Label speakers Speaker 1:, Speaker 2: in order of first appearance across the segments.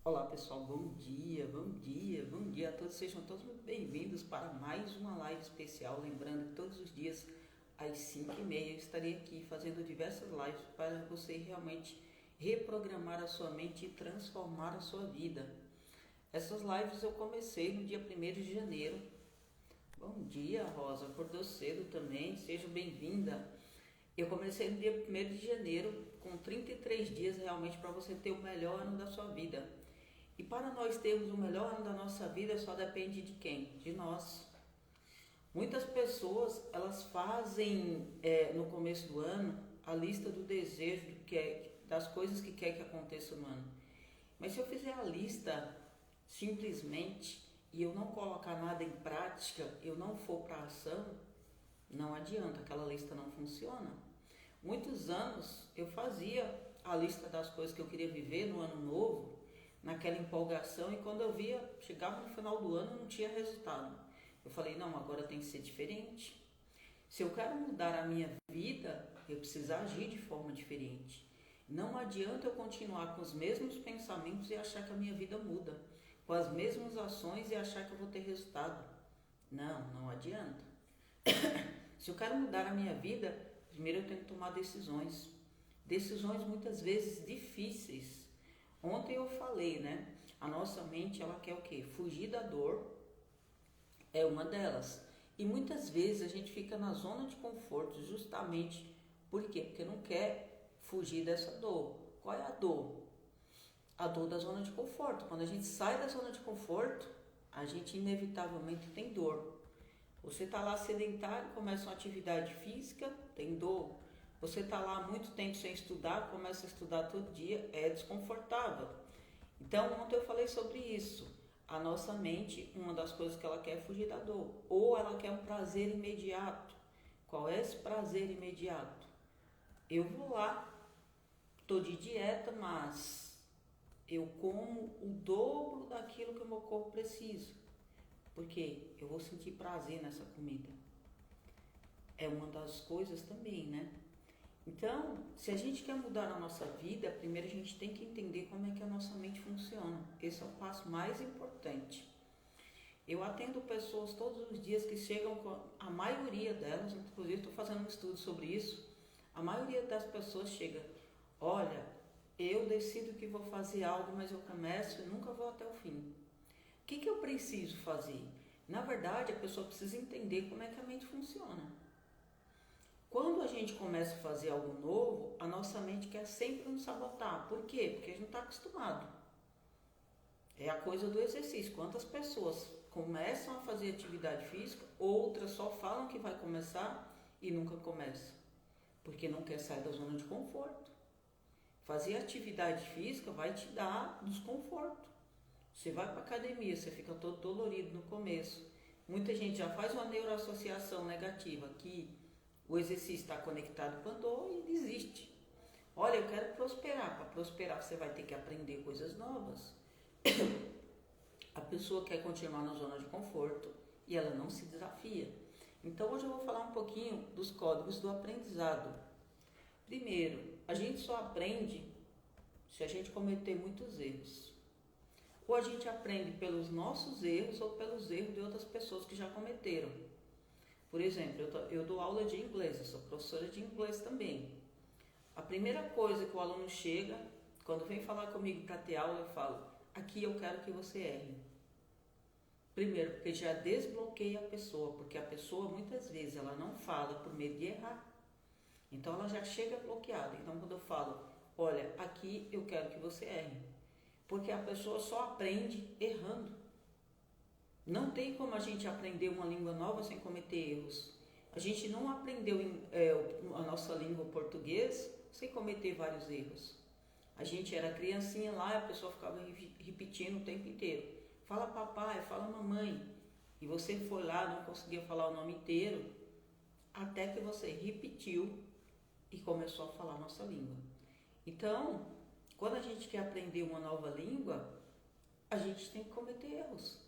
Speaker 1: Olá pessoal, bom dia a todos, sejam todos muito bem-vindos para mais uma live especial. Lembrando que todos os dias às 5h30 eu estarei aqui fazendo diversas lives para você realmente reprogramar a sua mente e transformar a sua vida. Essas lives eu comecei no dia 1º de janeiro. Bom dia, Rosa, acordou cedo também, seja bem-vinda. Eu comecei no dia 1º de janeiro com 33 dias realmente para você ter o melhor ano da sua vida. E para nós termos o melhor ano da nossa vida só depende de quem? De nós. Muitas pessoas elas fazem no começo do ano a lista do desejo das coisas que quer que aconteça no ano. Mas se eu fizer a lista simplesmente e eu não colocar nada em prática, eu não for para a ação, não adianta, aquela lista não funciona. Muitos anos eu fazia a lista das coisas que eu queria viver no ano novo, naquela empolgação, e quando eu via, chegava no final do ano não tinha resultado. Eu falei, não, agora tem que ser diferente. Se eu quero mudar a minha vida, eu preciso agir de forma diferente. Não adianta eu continuar com os mesmos pensamentos e achar que a minha vida muda, com as mesmas ações e achar que eu vou ter resultado. Não adianta. Se eu quero mudar a minha vida, primeiro eu tenho que tomar decisões. Decisões muitas vezes difíceis. Ontem eu falei, né? A nossa mente, ela quer o quê? Fugir da dor é uma delas. E muitas vezes a gente fica na zona de conforto justamente por quê? Porque não quer fugir dessa dor. Qual é a dor? A dor da zona de conforto. Quando a gente sai da zona de conforto, a gente inevitavelmente tem dor. Você está lá sedentário, começa uma atividade física, tem dor. Você está lá há muito tempo sem estudar, começa a estudar todo dia, é desconfortável. Então, ontem eu falei sobre isso. A nossa mente, uma das coisas que ela quer é fugir da dor. Ou ela quer um prazer imediato. Qual é esse prazer imediato? Eu vou lá, estou de dieta, mas eu como o dobro daquilo que o meu corpo precisa. Porque eu vou sentir prazer nessa comida. É uma das coisas também, né? Então, se a gente quer mudar a nossa vida, primeiro a gente tem que entender como é que a nossa mente funciona. Esse é o passo mais importante. Eu atendo pessoas todos os dias que chegam com a maioria delas, inclusive estou fazendo um estudo sobre isso, a maioria das pessoas chega, olha, eu decido que vou fazer algo, mas eu começo e nunca vou até o fim. O que eu preciso fazer? Na verdade, a pessoa precisa entender como é que a mente funciona. Quando a gente começa a fazer algo novo, a nossa mente quer sempre nos sabotar. Por quê? Porque a gente não está acostumado. É a coisa do exercício. Quantas pessoas começam a fazer atividade física, outras só falam que vai começar e nunca começa. Porque não quer sair da zona de conforto. Fazer atividade física vai te dar desconforto. Você vai para a academia, você fica todo dolorido no começo. Muita gente já faz uma neuroassociação negativa, que o exercício está conectado com a dor e desiste. Olha, eu quero prosperar. Para prosperar você vai ter que aprender coisas novas. A pessoa quer continuar na zona de conforto e ela não se desafia. Então hoje eu vou falar um pouquinho dos códigos do aprendizado. Primeiro, a gente só aprende se a gente cometer muitos erros. Ou a gente aprende pelos nossos erros ou pelos erros de outras pessoas que já cometeram. Por exemplo, eu dou aula de inglês, eu sou professora de inglês também. A primeira coisa que o aluno chega, quando vem falar comigo para ter aula, eu falo, aqui eu quero que você erre. Primeiro, porque já desbloqueia a pessoa, porque a pessoa muitas vezes ela não fala por medo de errar. Então ela já chega bloqueada. Então quando eu falo, olha, aqui eu quero que você erre. Porque a pessoa só aprende errando. Não tem como a gente aprender uma língua nova sem cometer erros. A gente não aprendeu a nossa língua português sem cometer vários erros. A gente era criancinha lá e a pessoa ficava repetindo o tempo inteiro. Fala papai, fala mamãe. E você foi lá, não conseguia falar o nome inteiro, até que você repetiu e começou a falar a nossa língua. Então, quando a gente quer aprender uma nova língua, a gente tem que cometer erros.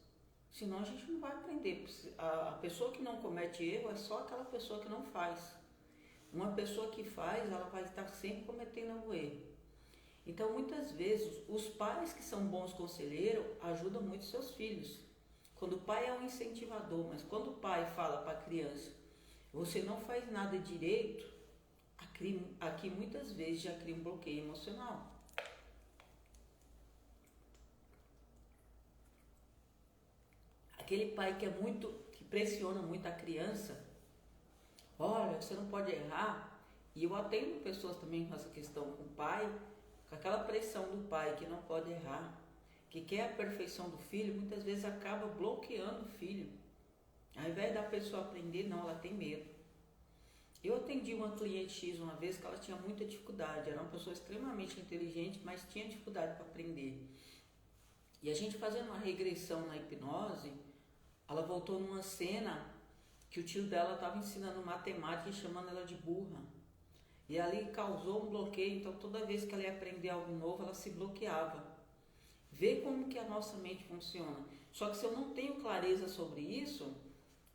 Speaker 1: Senão a gente não vai aprender. A pessoa que não comete erro é só aquela pessoa que não faz. Uma pessoa que faz, ela vai estar sempre cometendo algum erro. Então, muitas vezes, os pais que são bons conselheiros ajudam muito seus filhos. Quando o pai é um incentivador, mas quando o pai fala para a criança, você não faz nada direito, aqui muitas vezes já cria um bloqueio emocional. Aquele pai que pressiona muito a criança, olha, você não pode errar. E eu atendo pessoas também com essa questão com o pai, com aquela pressão do pai que não pode errar, que quer a perfeição do filho, muitas vezes acaba bloqueando o filho. Ao invés da pessoa aprender, não, ela tem medo. Eu atendi uma cliente X uma vez que ela tinha muita dificuldade, era uma pessoa extremamente inteligente, mas tinha dificuldade para aprender. E a gente fazendo uma regressão na hipnose, ela voltou numa cena que o tio dela estava ensinando matemática e chamando ela de burra. E ali causou um bloqueio, então toda vez que ela ia aprender algo novo, ela se bloqueava. Vê como que a nossa mente funciona. Só que se eu não tenho clareza sobre isso,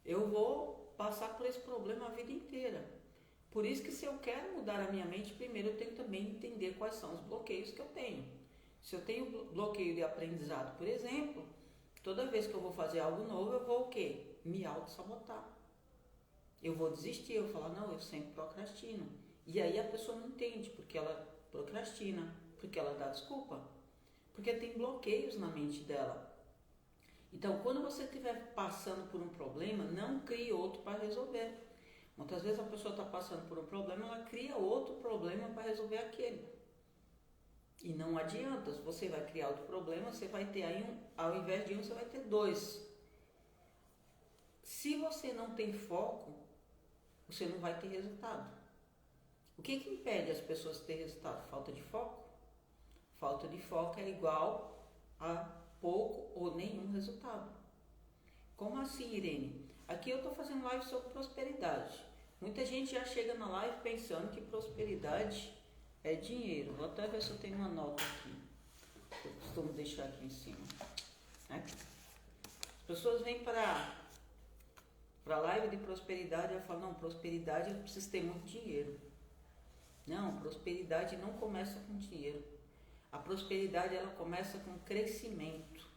Speaker 1: eu vou passar por esse problema a vida inteira. Por isso que se eu quero mudar a minha mente, primeiro eu tenho também entender quais são os bloqueios que eu tenho. Se eu tenho bloqueio de aprendizado, por exemplo, toda vez que eu vou fazer algo novo, eu vou o quê? Me auto-sabotar. Eu vou desistir, eu vou falar, não, eu sempre procrastino. E aí a pessoa não entende porque ela procrastina, porque ela dá desculpa, porque tem bloqueios na mente dela. Então, quando você estiver passando por um problema, não crie outro para resolver. Muitas vezes a pessoa está passando por um problema, ela cria outro problema para resolver aquele. E não adianta, se você vai criar outro problema, você vai ter aí ao invés de um, você vai ter dois. Se você não tem foco, você não vai ter resultado. O que impede as pessoas de ter resultado? Falta de foco. Falta de foco é igual a pouco ou nenhum resultado. Como assim, Irene? Aqui eu estou fazendo live sobre prosperidade. Muita gente já chega na live pensando que prosperidade é dinheiro. Vou até ver se eu tenho uma nota aqui. Eu costumo deixar aqui em cima. Né? As pessoas vêm para a live de prosperidade e falam, não, prosperidade eu preciso ter muito dinheiro. Não, prosperidade não começa com dinheiro. A prosperidade ela começa com crescimento.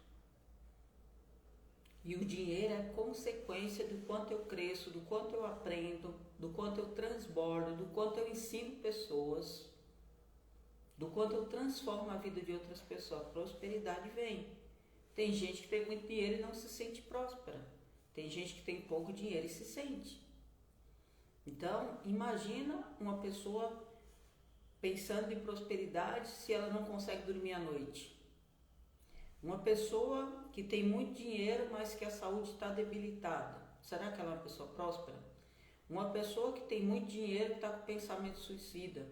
Speaker 1: E o dinheiro é consequência do quanto eu cresço, do quanto eu aprendo, do quanto eu transbordo, do quanto eu ensino pessoas, do quanto eu transformo a vida de outras pessoas. A prosperidade vem. Tem gente que tem muito dinheiro e não se sente próspera. Tem gente que tem pouco dinheiro e se sente. Então, imagina uma pessoa pensando em prosperidade se ela não consegue dormir à noite. Uma pessoa que tem muito dinheiro, mas que a saúde está debilitada. Será que ela é uma pessoa próspera? Uma pessoa que tem muito dinheiro está com pensamento suicida.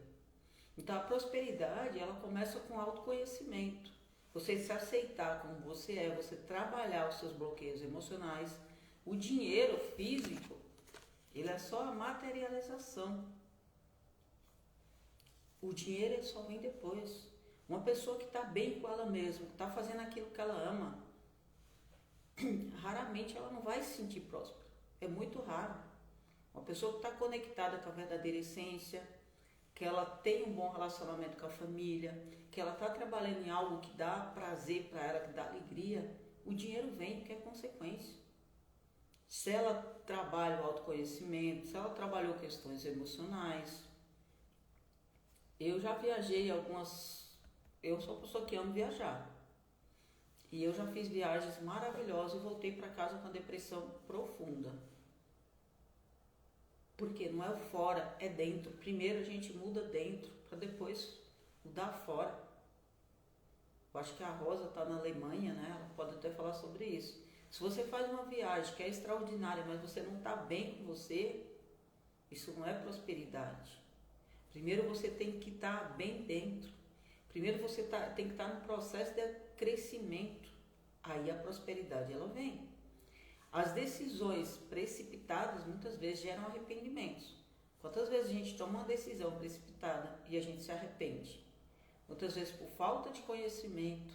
Speaker 1: Então a prosperidade ela começa com autoconhecimento. Você se aceitar como você é, você trabalhar os seus bloqueios emocionais. O dinheiro físico, ele é só a materialização. O dinheiro ele só vem depois. Uma pessoa que está bem com ela mesma, que está fazendo aquilo que ela ama, raramente ela não vai se sentir próspera. É muito raro. Uma pessoa que está conectada com a verdadeira essência, que ela tem um bom relacionamento com a família, que ela está trabalhando em algo que dá prazer para ela, que dá alegria, o dinheiro vem porque é consequência. Se ela trabalha o autoconhecimento, se ela trabalhou questões emocionais. Eu já viajei eu sou uma pessoa que amo viajar. E eu já fiz viagens maravilhosas e voltei para casa com a depressão profunda. Porque não é o fora, é dentro. Primeiro a gente muda dentro, para depois mudar fora. Eu acho que a Rosa está na Alemanha, né? Ela pode até falar sobre isso. Se você faz uma viagem que é extraordinária, mas você não está bem com você, isso não é prosperidade. Primeiro você tem que estar bem dentro. Primeiro você tem que estar no processo de crescimento. Aí a prosperidade ela vem. As decisões precipitadas muitas vezes geram arrependimentos. Quantas vezes a gente toma uma decisão precipitada e a gente se arrepende? Muitas vezes por falta de conhecimento,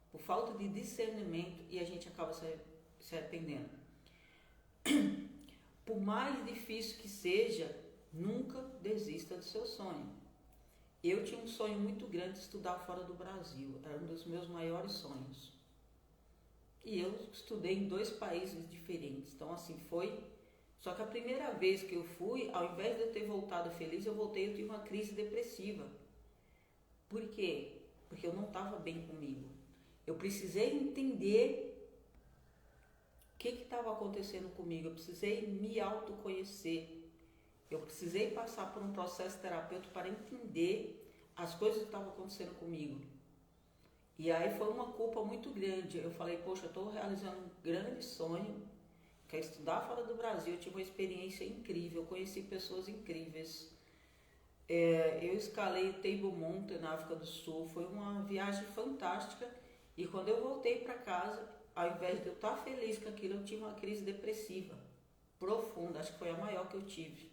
Speaker 1: por falta de discernimento e a gente acaba se arrependendo. Por mais difícil que seja, nunca desista do seu sonho. Eu tinha um sonho muito grande de estudar fora do Brasil, era um dos meus maiores sonhos. E eu estudei em 2 países diferentes, então assim foi. Só que a primeira vez que eu fui, ao invés de eu ter voltado feliz, eu tive uma crise depressiva. Por quê? Porque eu não estava bem comigo. Eu precisei entender o que estava acontecendo comigo, eu precisei me autoconhecer. Eu precisei passar por um processo terapêutico para entender as coisas que estavam acontecendo comigo. E aí foi uma culpa muito grande. Eu falei, poxa, eu estou realizando um grande sonho, que é estudar fora do Brasil. Eu tive uma experiência incrível, eu conheci pessoas incríveis. Eu escalei o Table Mountain na África do Sul, foi uma viagem fantástica. E quando eu voltei para casa, ao invés de eu estar feliz com aquilo, eu tive uma crise depressiva profunda, acho que foi a maior que eu tive.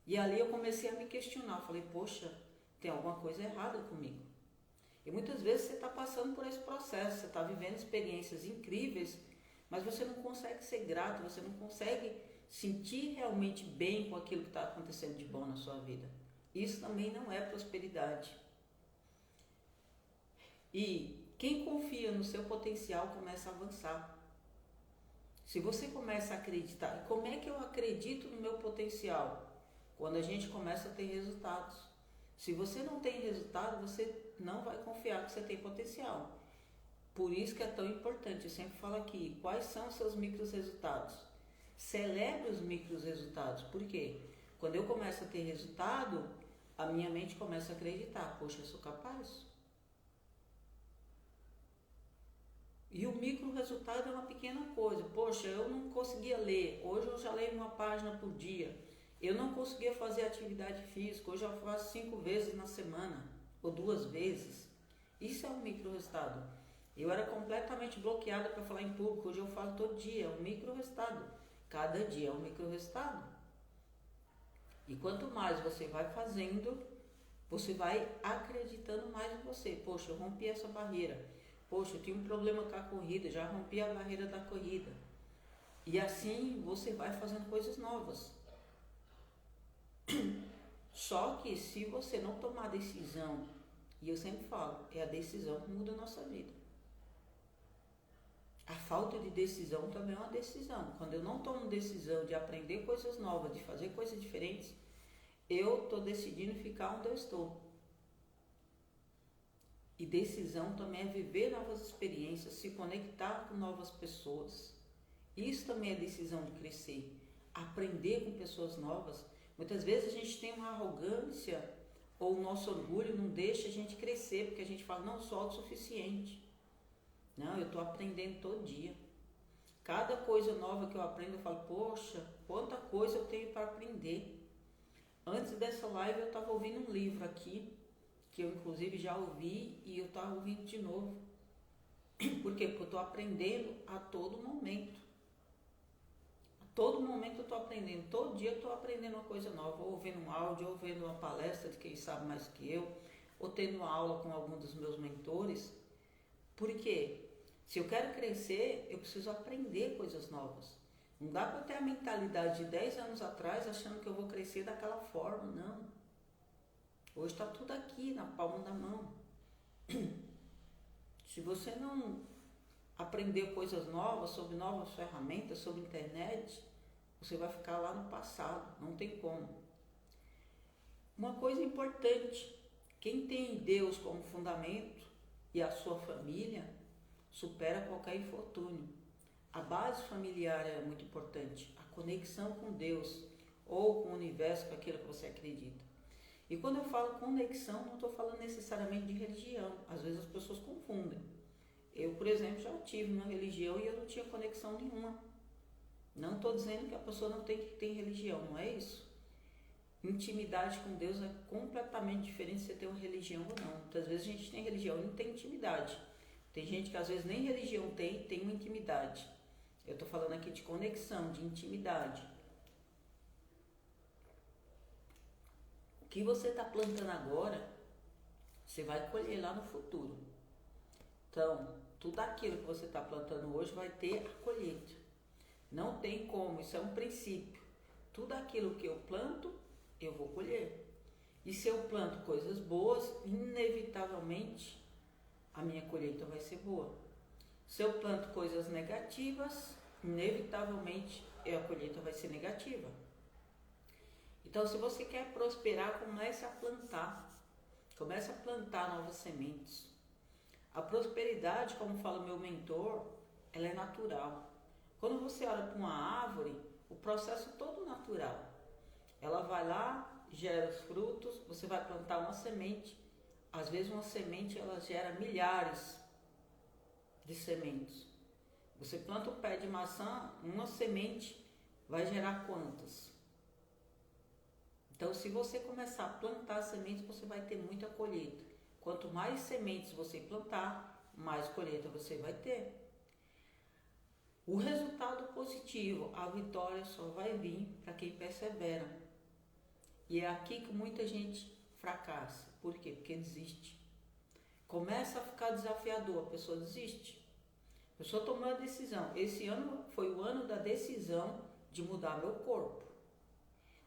Speaker 1: E ali eu comecei a me questionar, falei, poxa, tem alguma coisa errada comigo. E muitas vezes você está passando por esse processo, você está vivendo experiências incríveis, mas você não consegue ser grato, você não consegue sentir realmente bem com aquilo que está acontecendo de bom na sua vida. Isso também não é prosperidade. E quem confia no seu potencial começa a avançar. Se você começa a acreditar, e como é que eu acredito no meu potencial? Quando a gente começa a ter resultados. Se você não tem resultado, você não vai confiar que você tem potencial. Por isso que é tão importante, eu sempre falo aqui, quais são os seus micros resultados? Celebre os micros resultados. Por quê? Quando eu começo a ter resultado, a minha mente começa a acreditar, poxa, eu sou capaz. E o micro resultado é uma pequena coisa. Poxa, eu não conseguia ler, hoje eu já leio uma página por dia. Eu não conseguia fazer atividade física, hoje eu faço 5 vezes na semana, ou 2 vezes. Isso é um micro resultado. Eu era completamente bloqueada para falar em público, hoje eu falo todo dia, é um micro resultado. Cada dia é um micro resultado. E quanto mais você vai fazendo, você vai acreditando mais em você. Poxa, eu rompi essa barreira. Poxa, eu tinha um problema com a corrida, já rompi a barreira da corrida. E assim você vai fazendo coisas novas. Só que se você não tomar decisão, e eu sempre falo, é a decisão que muda a nossa vida. A falta de decisão também é uma decisão. Quando eu não tomo decisão de aprender coisas novas, de fazer coisas diferentes, eu estou decidindo ficar onde eu estou. E decisão também é viver novas experiências, se conectar com novas pessoas. Isso também é decisão de crescer. Aprender com pessoas novas. Muitas vezes a gente tem uma arrogância ou o nosso orgulho não deixa a gente crescer, porque a gente fala, não, sou autossuficiente. Não, eu estou aprendendo todo dia. Cada coisa nova que eu aprendo, eu falo, poxa, quanta coisa eu tenho para aprender. Antes dessa live eu estava ouvindo um livro aqui, que eu inclusive já ouvi e eu estava ouvindo de novo. Por quê? Porque eu estou aprendendo a todo momento. A todo momento eu estou aprendendo. Todo dia eu estou aprendendo uma coisa nova. Ou ouvindo um áudio, ou vendo uma palestra de quem sabe mais que eu, ou tendo uma aula com algum dos meus mentores. Por quê? Se eu quero crescer, eu preciso aprender coisas novas. Não dá para ter a mentalidade de 10 anos atrás achando que eu vou crescer daquela forma, não. Hoje está tudo aqui na palma da mão. Se você não aprender coisas novas, sobre novas ferramentas, sobre internet, você vai ficar lá no passado, não tem como. Uma coisa importante, quem tem Deus como fundamento e a sua família, supera qualquer infortúnio. A base familiar é muito importante, a conexão com Deus ou com o universo, com aquilo que você acredita. E quando eu falo conexão, não estou falando necessariamente de religião. Às vezes as pessoas confundem. Eu, por exemplo, já tive uma religião e eu não tinha conexão nenhuma. Não estou dizendo que a pessoa não tem que ter religião, não é isso. Intimidade com Deus é completamente diferente de você ter uma religião ou não. Muitas vezes a gente tem religião e não tem intimidade. Tem gente que às vezes nem religião tem uma intimidade. Eu estou falando aqui de conexão, de intimidade. O que você está plantando agora, você vai colher lá no futuro. Então, tudo aquilo que você está plantando hoje vai ter a colheita. Não tem como, isso é um princípio. Tudo aquilo que eu planto, eu vou colher. E se eu planto coisas boas, inevitavelmente a minha colheita vai ser boa. Se eu planto coisas negativas, inevitavelmente a colheita vai ser negativa. Então, se você quer prosperar, comece a plantar. Comece a plantar novas sementes. A prosperidade, como fala meu mentor, ela é natural. Quando você olha para uma árvore, o processo é todo natural. Ela vai lá, gera os frutos, você vai plantar uma semente. Às vezes uma semente ela gera milhares de sementes. Você planta um pé de maçã, uma semente vai gerar quantas? Então, se você começar a plantar sementes, você vai ter muita colheita. Quanto mais sementes você plantar, mais colheita você vai ter. O resultado positivo, a vitória só vai vir para quem persevera. E é aqui que muita gente fracassa. Por quê? Porque desiste. Começa a ficar desafiador, a pessoa desiste. A pessoa tomou a decisão. Esse ano foi o ano da decisão de mudar meu corpo.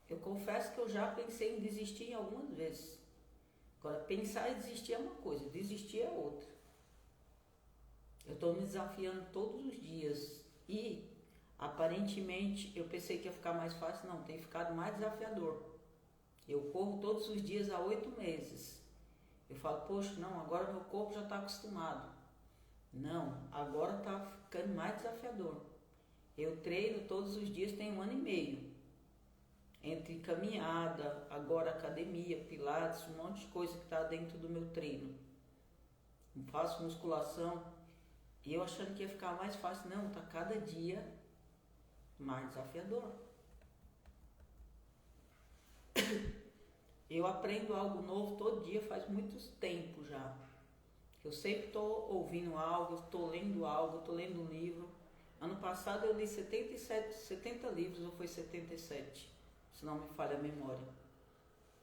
Speaker 1: Eu confesso que eu já pensei em desistir algumas vezes. Agora, pensar em desistir é uma coisa, desistir é outra. Eu estou me desafiando todos os dias e, aparentemente, eu pensei que ia ficar mais fácil. Não, tem ficado mais desafiador. Eu corro todos os dias há 8 meses. Eu falo, poxa, não, agora meu corpo já está acostumado. Não, agora está ficando mais desafiador. Eu treino todos os dias, tem 1 ano e meio. Entre caminhada, agora academia, pilates, um monte de coisa que está dentro do meu treino. Eu faço musculação e eu achando que ia ficar mais fácil. Não, está cada dia mais desafiador. Eu aprendo algo novo todo dia, faz muito tempo já. Eu sempre estou ouvindo algo, estou lendo algo, estou lendo um livro. Ano passado eu li 70 livros, ou foi 77, se não me falha a memória.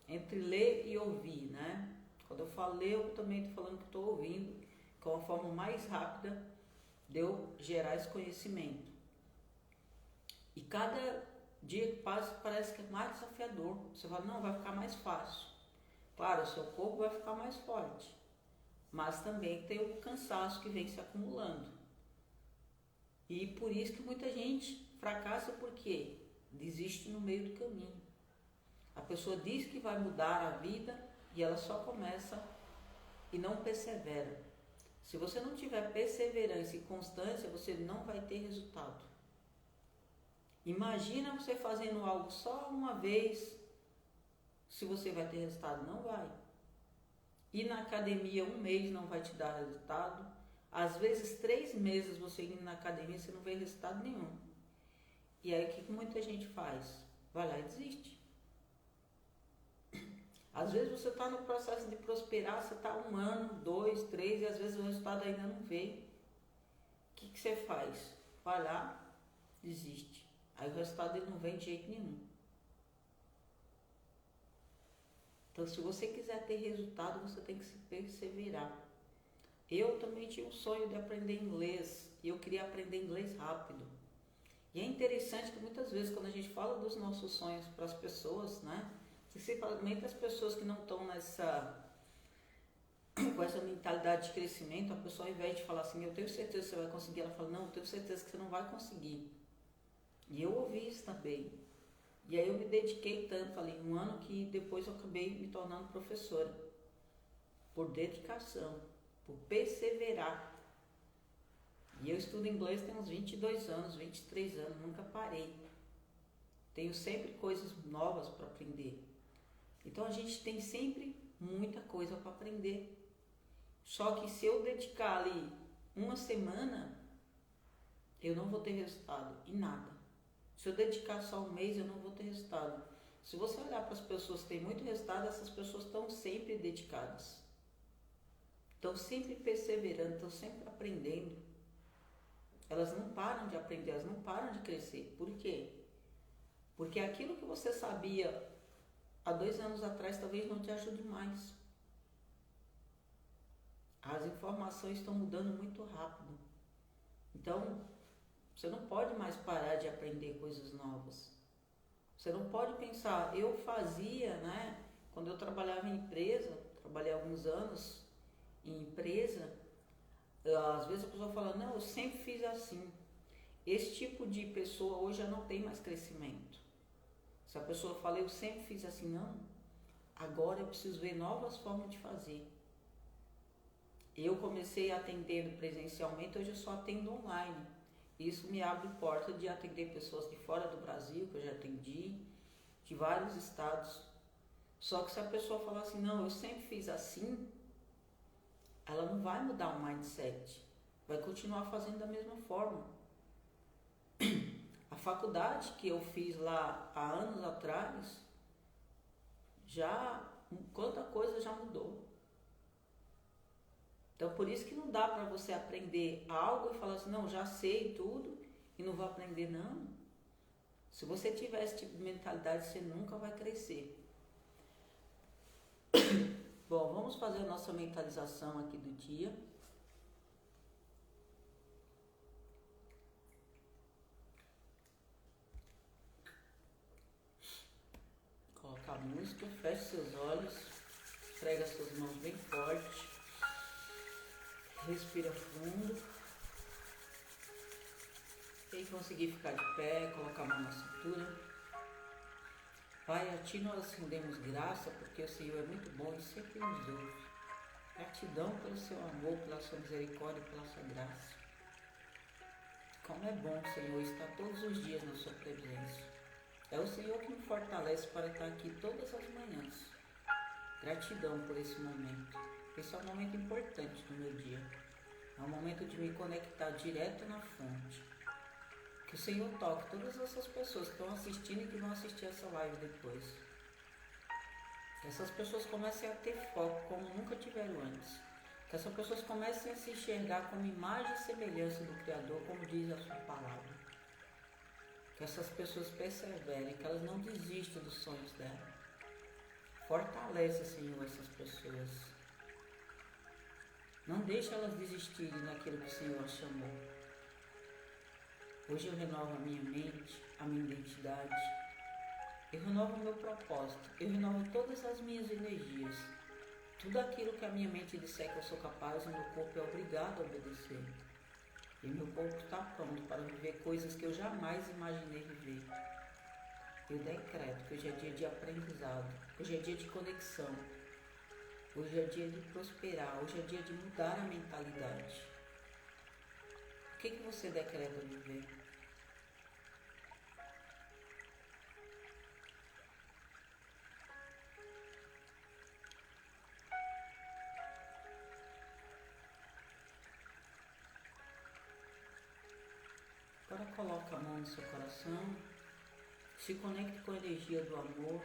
Speaker 1: Entre ler e ouvir, né? Quando eu falo ler, eu também estou falando que estou ouvindo, que é uma forma mais rápida de eu gerar esse conhecimento. E cada dia que passa parece que é mais desafiador. Você fala, não, vai ficar mais fácil. Claro, o seu corpo vai ficar mais forte, mas também tem o cansaço que vem se acumulando. E por isso que muita gente fracassa, porque desiste no meio do caminho. A pessoa diz que vai mudar a vida e ela só começa e não persevera. Se você não tiver perseverança e constância, você não vai ter resultado. Imagina você fazendo algo só uma vez, se você vai ter resultado. Não vai. Ir na academia 1 mês não vai te dar resultado. Às vezes 3 meses você indo na academia, você não vê resultado nenhum. E aí o que muita gente faz? Vai lá e desiste. Às vezes você está no processo de prosperar, você está 1 ano, 2, 3 e às vezes o resultado ainda não veio. O que você faz? Vai lá, desiste. Aí o resultado ele não vem de jeito nenhum. Então, se você quiser ter resultado, você tem que se perseverar. Eu também tinha um sonho de aprender inglês e eu queria aprender inglês rápido. E é interessante que muitas vezes quando a gente fala dos nossos sonhos para as pessoas, né? Principalmente as pessoas que não estão com essa mentalidade de crescimento, a pessoa ao invés de falar assim, eu tenho certeza que você vai conseguir, ela fala, não, eu tenho certeza que você não vai conseguir. E eu ouvi isso também. E aí eu me dediquei tanto, falei, 1 ano que depois eu acabei me tornando professora. Por dedicação, por perseverar. E eu estudo inglês tem uns 22 anos, 23 anos, nunca parei. Tenho sempre coisas novas para aprender. Então a gente tem sempre muita coisa para aprender. Só que se eu dedicar ali 1 semana, eu não vou ter resultado em nada. Se eu dedicar só 1 mês, eu não vou ter resultado. Se você olhar para as pessoas que têm muito resultado, essas pessoas estão sempre dedicadas. Estão sempre perseverando, estão sempre aprendendo. Elas não param de aprender, elas não param de crescer. Por quê? Porque aquilo que você sabia há 2 anos atrás talvez não te ajude mais. As informações estão mudando muito rápido. Então, você não pode mais parar de aprender coisas novas. Você não pode pensar, eu fazia, né? Quando eu trabalhava em empresa, trabalhei alguns anos em empresa, às vezes a pessoa fala, não, eu sempre fiz assim. Esse tipo de pessoa hoje já não tem mais crescimento. Se a pessoa fala, eu sempre fiz assim, não, agora eu preciso ver novas formas de fazer. Eu comecei atendendo presencialmente, hoje eu só atendo online. Isso me abre porta de atender pessoas de fora do Brasil, que eu já atendi, de vários estados. Só que se a pessoa falar assim, não, eu sempre fiz assim, ela não vai mudar o mindset, vai continuar fazendo da mesma forma. A faculdade que eu fiz lá há anos atrás, já quanta coisa já mudou. Então por isso que não dá para você aprender algo e falar assim, não, já sei tudo e não vou aprender, não. Se você tiver esse tipo de mentalidade, você nunca vai crescer. Bom, vamos fazer a nossa mentalização aqui do dia. Colocar a música, feche seus olhos, esfrega suas mãos bem forte, respira fundo. Quem conseguir ficar de pé, colocar a mão na cintura. Pai, a Ti nós rendemos graça porque o Senhor é muito bom e sempre nos ouve. Gratidão pelo Seu amor, pela Sua misericórdia, pela Sua graça. Como é bom, Senhor, estar todos os dias na Sua presença. É o Senhor que me fortalece para estar aqui todas as manhãs. Gratidão por esse momento. Esse é um momento importante do meu dia. É um momento de me conectar direto na fonte. Que o Senhor toque todas essas pessoas que estão assistindo e que vão assistir essa live depois. Que essas pessoas comecem a ter foco como nunca tiveram antes. Que essas pessoas comecem a se enxergar como imagem e semelhança do Criador, como diz a sua palavra. Que essas pessoas perseverem, que elas não desistam dos sonhos dela. Fortalece, Senhor, essas pessoas. Não deixe elas desistirem daquilo que o Senhor as chamou. Hoje eu renovo a minha mente, a minha identidade. Eu renovo o meu propósito. Eu renovo todas as minhas energias. Tudo aquilo que a minha mente disser que eu sou capaz, o meu corpo é obrigado a obedecer. E meu corpo está pronto para viver coisas que eu jamais imaginei viver. Eu decreto que hoje é dia de aprendizado. Hoje é dia de conexão. Hoje é dia de prosperar. Hoje é dia de mudar a mentalidade. O que você decreta viver? Agora coloque a mão no seu coração, se conecte com a energia do amor.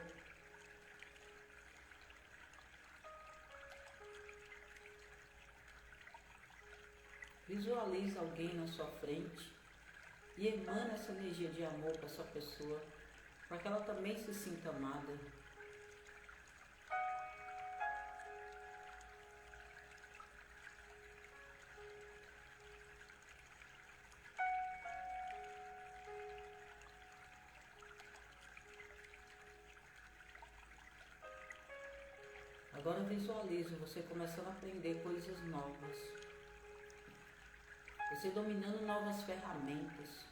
Speaker 1: Visualize alguém na sua frente e emana essa energia de amor para essa pessoa, para que ela também se sinta amada. Agora visualize você começando a aprender coisas novas. Você dominando novas ferramentas.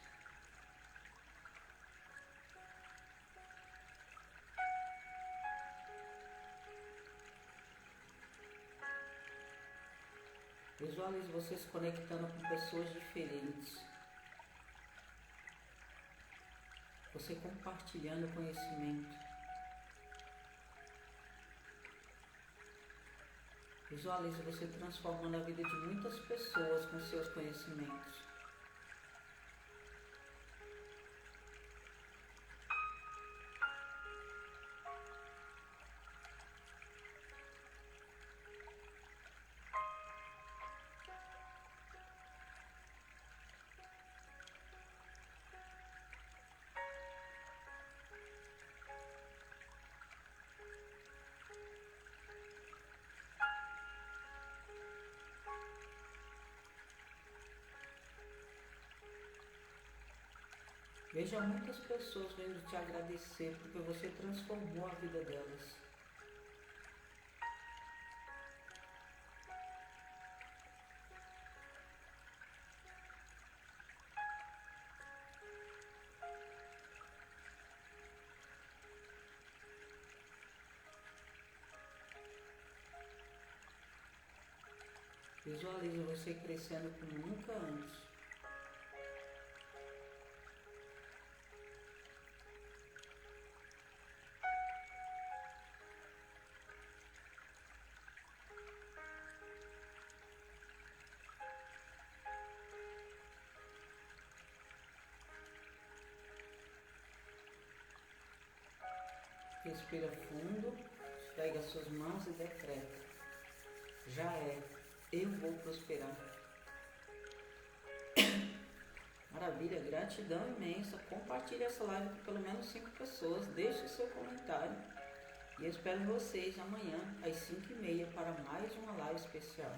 Speaker 1: Visualize você se conectando com pessoas diferentes. Você compartilhando conhecimento. Visualize você transformando a vida de muitas pessoas com seus conhecimentos. Veja muitas pessoas vindo te agradecer porque você transformou a vida delas. Visualize você crescendo como nunca antes. Respira fundo, pega as suas mãos e decreta. Já é, eu vou prosperar. Maravilha, gratidão imensa. Compartilhe essa live com pelo menos 5 pessoas. Deixe seu comentário. E eu espero vocês amanhã às 5h30 para mais uma live especial.